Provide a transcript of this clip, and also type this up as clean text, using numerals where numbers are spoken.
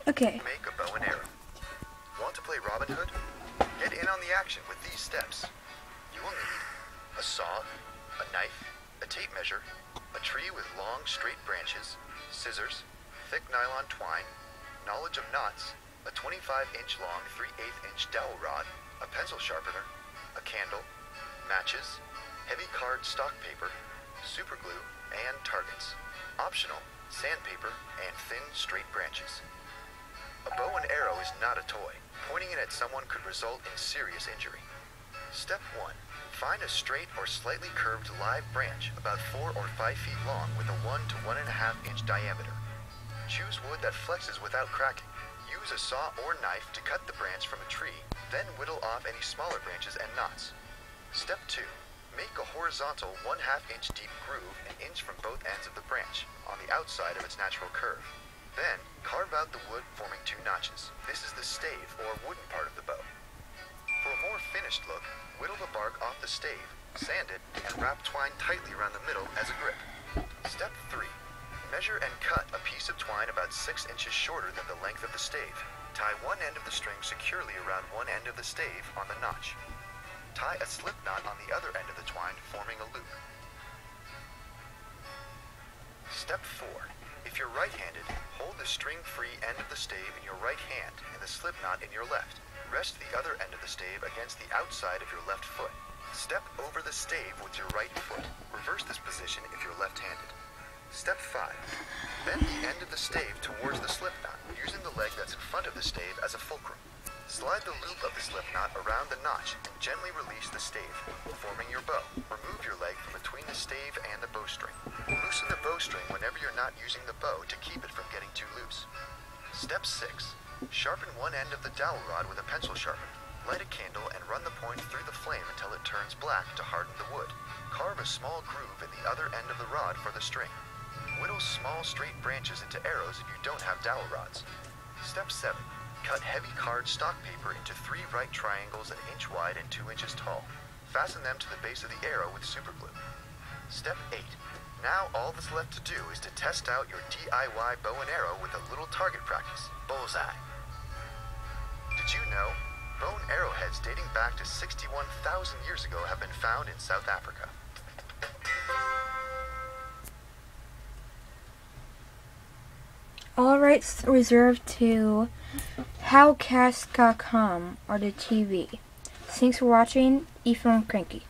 Okay. Make a bow and arrow. Want to play Robin Hood? Get in on the action with these steps. You will need a saw, a knife, a tape measure, a tree with long, straight branches, scissors, thick nylon twine, knowledge of knots, a 25-inch long 3/8-inch dowel rod, a pencil sharpener, a candle, matches, heavy card stock paper, super glue, and targets. Optional, sandpaper and thin, straight branches. A bow and arrow is not a toy. Pointing it at someone could result in serious injury. Step 1. Find a straight or slightly curved live branch about 4 or 5 feet long with a 1 to 1.5 inch diameter. Choose wood that flexes without cracking. Use a saw or knife to cut the branch from a tree, then whittle off any smaller branches and knots. Step 2. Make a horizontal 1/2 inch deep groove an inch from both ends of the branch, on the outside of its natural curve. Then, carve out the wood forming 2 notches. This is the stave or wooden part of the bow. For a more finished look, whittle the bark off the stave, sand it, and wrap twine tightly around the middle as a grip. Step 3. Measure and cut a piece of twine about 6 inches shorter than the length of the stave. Tie one end of the string securely around one end of the stave on the notch. Tie a slip knot on the other end of the twine, forming a loop. Step 4. If you're right-handed, hold the string-free end of the stave in your right hand and the slip knot in your left. Rest the other end of the stave against the outside of your left foot. Step over the stave with your right foot. Reverse this position if you're left-handed. Step 5. Bend the end of the stave towards the slip knot, using the leg that's in front of the stave as a fulcrum. Slide the loop of the slip knot around the notch and gently release the stave, forming your bow. Remove your leg from between the stave and the bowstring. Loosen the bowstring whenever you're not using the bow to keep it from getting too loose. Step 6. Sharpen one end of the dowel rod with a pencil sharpener. Light a candle and run the point through the flame until it turns black to harden the wood. Carve a small groove in the other end of the rod for the string. Whittle small straight branches into arrows if you don't have dowel rods. Step 7. Cut heavy card stock paper into 3 right triangles an inch wide and 2 inches tall. Fasten them to the base of the arrow with super glue. Step 8. Now all that's left to do is to test out your DIY bow and arrow with a little target practice. Bullseye. Did you know? Bone arrowheads dating back to 61,000 years ago have been found in South Africa. All rights reserved to howcast.com or the TV. Thanks for watching. Ethan Cranky.